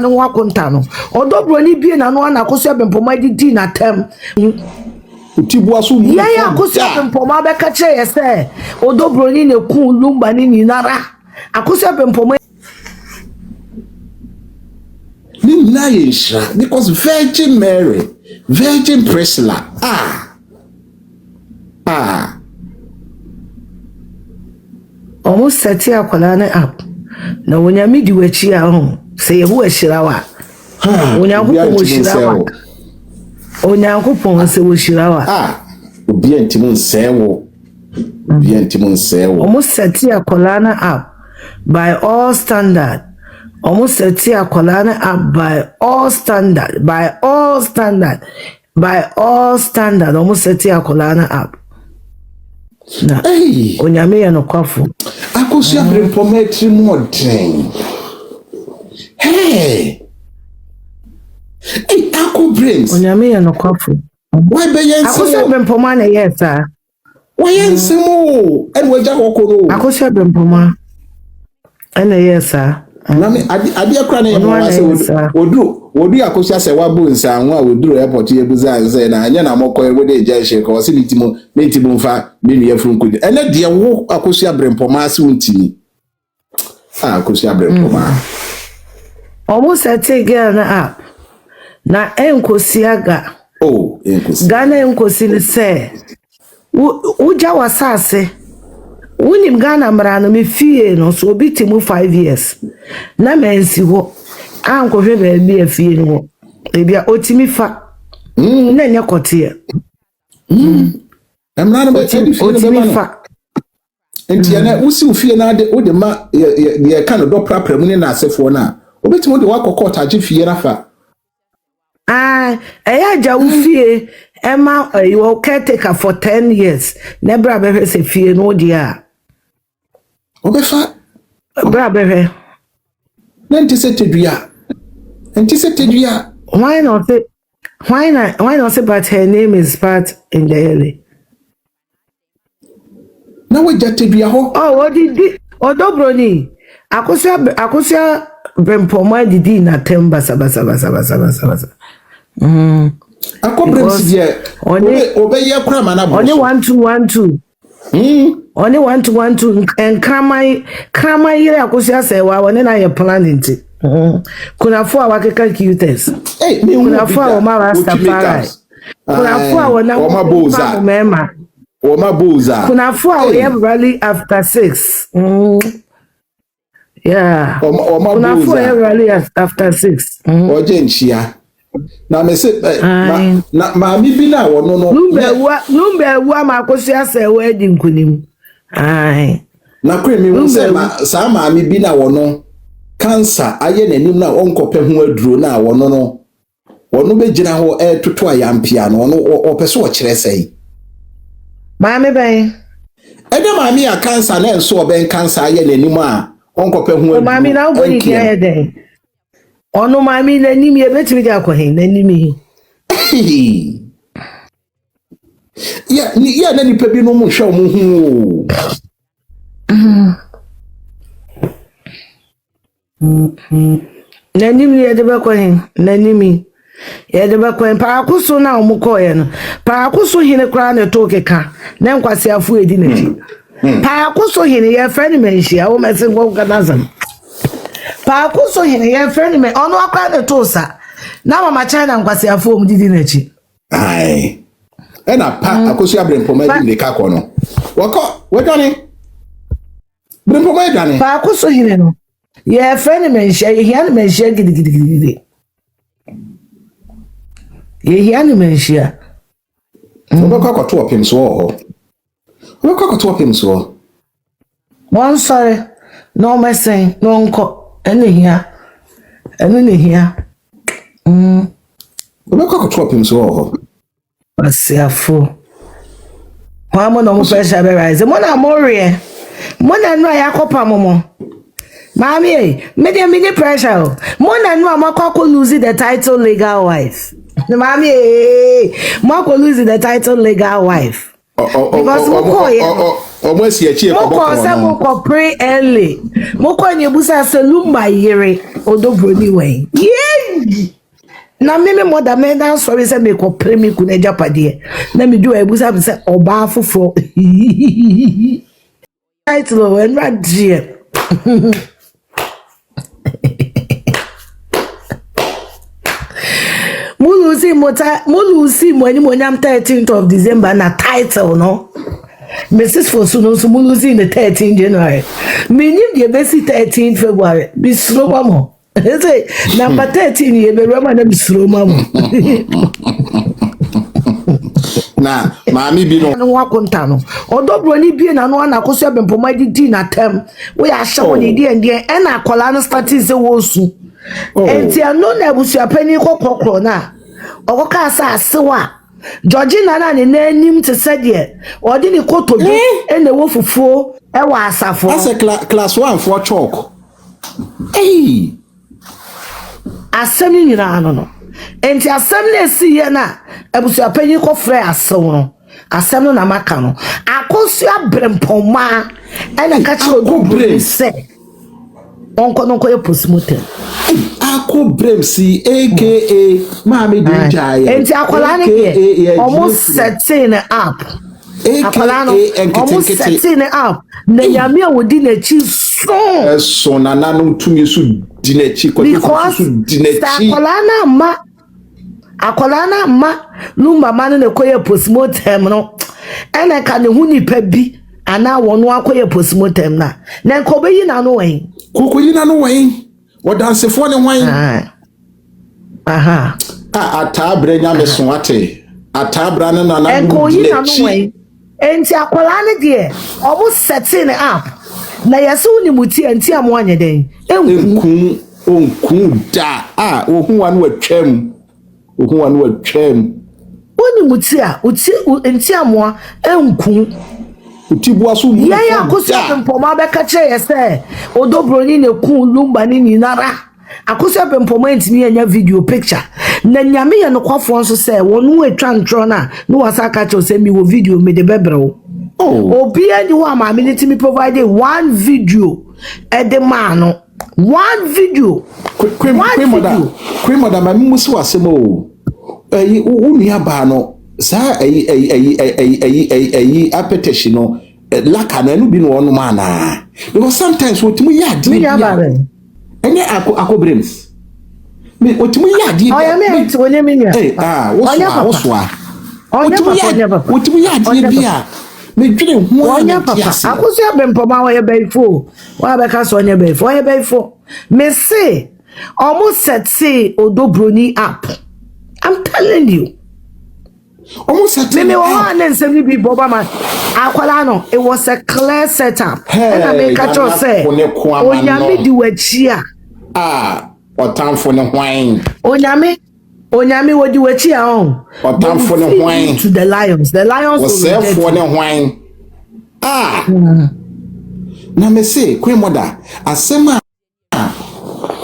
no wakonta no odo Bronii bie na no na Akosua Bempomaa di na tem Utibua so mu ya Akosua Bempomaa be ka kire yese odo Bronii ne ku Lumba ni ninara Akosua Bempomaa ni naisha because Virgin Mary Virgin Priscilla almost set akwala na app na wonyame di wachi a ho se yehu ahirawa onyankopon ohirawa onyankopon se ohirawa obi antimun sewo almost set akwala na app by all standard almost set akwala na app by all standard almost set akwala na app na onyame ya no kwafo Akosua Bempomaa modern. Hey, Ako brains. Onyame ya no kwafo. Why be yen Akosua Bempomaa na yesa. Why yen semo? En waja hokoro. Akosua Bempomaa. Ana yesa. Na me adi akra na yema se odu Akosua se wabu nsa anwa odu airport yebuza nse na anya na mokoye we dey jeje ko se mitimo mfa menu yefun kudi ene de wo Akosua Bempomaa se untini Akosua Bempomaa almost a girl na app na enkosiaga enkosi Ghana enkosi ni se uja wasase unim Ghana mrano me fie no so obi timu 5 years na mensi ho anko hwe ba bi afie no ebia otimi fa na nya kote emrano ba otimi fa entiana usi ufie na de o de ma ye kan do prapra mu ne na asefo na obetimo de wakokota age fie na fa eya ja ufie ema you caretaker for 10 years nebra be se fie no dia obefa bra be Nentisetedua. Why not say but her name is part in the area? Na we jatedua ho. What did odo Bronii? Akosua Bempomaa didi na temba saba. Akobrems die. Obeye kura mana bo. Only 1212. Only 1212 and krama yire Akosua Serwaa wone na ye planning ti. Kuna fo awakeka cutest. Kuna fo awoma rastafari. Kuna fo awona omaboza. Omaboza. Kuna fo awoye rally after 6. Yeah. Kuna fo rally after 6. Oje nchia. Na me se na ma mi bi na wono no. Lumba ewu ama Akosua Serwaa di nkunim. Na kwe mi wo se ma sa ma mi bi na wono cancer aye nanim na onkope ho aduro na wono begina ho toto ayampia no opese o kire sei maame ben ede maame ya cancer na enso oben cancer aye nanim a onkope ho aduro maame na oboni ki aye den ono maame nanim ye betimi ga kwahin nanim ya na nipa bi no mo hwe mo hu Nanim ye de bakwen nanimi ye de bakwen pa akuso na omukoye no pa akuso hine kra na tokeka na nkwase afu edi naji pa akuso hine ye friend menhia wo mesen go ganazam pa akuso hine ye friend me ono akra na tosa na mama China nkwase afu om didi naji ena pa Akosua Bempomaa di neka kono wako wedani Bempomaa dani pa akuso hine no ye friend menhia ye hian menhia gidigidi ye hian menhia obekwa kwato opimso ho obekwa kwato opimso one sorry no messing no nko ene hia obekwa kwato opimso ho asiafo wa mo no mo pressure be rise mo na morie mo na no yakopa momo mami me dey mini pressure mo na no amakwa lose the title legal wife mami mo ko lose the title legal wife Because almost here, Moko pray early. Moko nyebusa se Lumba yere odo Bronii way. Yeah. Na me mother me dan sorry say me ko pray me kuna Ghpagetv. Na me do ebusa me say oba fofo. Title and right here. Mulusi mwani mwanyam 13th of December na title no. Mrs. Fosuno so mulusi in the 13th January. Minim the besi 13th February. Bisroma mo. Say number 13 ye be roma na bisroma mo. Na maami bi no wakonta no. Odo Bronii bi na no na Akosua Bempomaa di na tem. We a hye woni di en e na akola no starting se wo su. Enti ano na abusua pani kokokro na. Okoka asa asewa. Georgina na ne nanim te sede. Odi ni koto bi ene wo fufuo e wa asafo. Asa class 1 for chalk. Hey. Asem ni nyina no. Enti asem na esi ye na abusua pani ko frɛ asew no. Asem no na maka no. Akosua Bempomaa ene ka che Bronii se. Onko no ko ye postmortem. Ako Bremsi aka Mami Dinjaya. Enti akola ne ye almost setting up. Akola no almost setting up. Na yame a wodi na chi so. So na nanu tumi so di na chi ko so di na chi. Akola na ma Lumba man na koye postmortem no. Ene ka ne hu nipa bi ana wono akoye postmortem na. Na ko be yi na no wen. Kokoyi na no wen. Odansefo ne hwan. Aha. Atabra nya meso ate. Atabra ne na na. Enkoyi na no wen. Enti akola ne de obo setting up. Na yeso ni muti enti amo anye den. Onku da. Ohun wa no atwam. Ohun wa no atwam. Oni muti a uti enti amo enku. Utibu asu mu. Ya Akosua Bempomaa be ka che yese odo Bronii ne ku Lumba ni nyinara. Akosua Bempomaa ntimi anya video picture. Na nyame ye no kwafo nso se wonu atwa ntro na no wasa ka che se mi wo video me de bebreo. Obi ani wo ama me ntimi provide one video e de man no. One video. Kwemada ma musu asemo o. Unia ba no. Sa appetition no laka na nu bi no onu ma na because sometimes wotimi yadi ene akobrems me wotimi yadi me wonye minya woswa wotimi yadi bia me dwene ho anya papa Akosua Bempomaa wo ye beifo wa be ka so onye beifo me say almost set odo Bronii up. I'm telling you. Almost set me one and 70 people man akwala no it was a clear setup and I make catch you say onyame di wachi otamfo ne hwan onyame wodi wachi otamfo ne hwan to the lions was for ne hwan na me say queen mother asema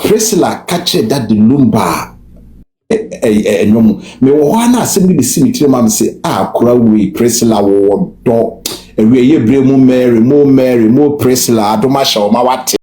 Priscilla catch that the Lumba no me wo na asem bi si mitire mam se akora we Priscilla wo do ewe ye bremu Mary mo Priscilla adoma sha o ma wate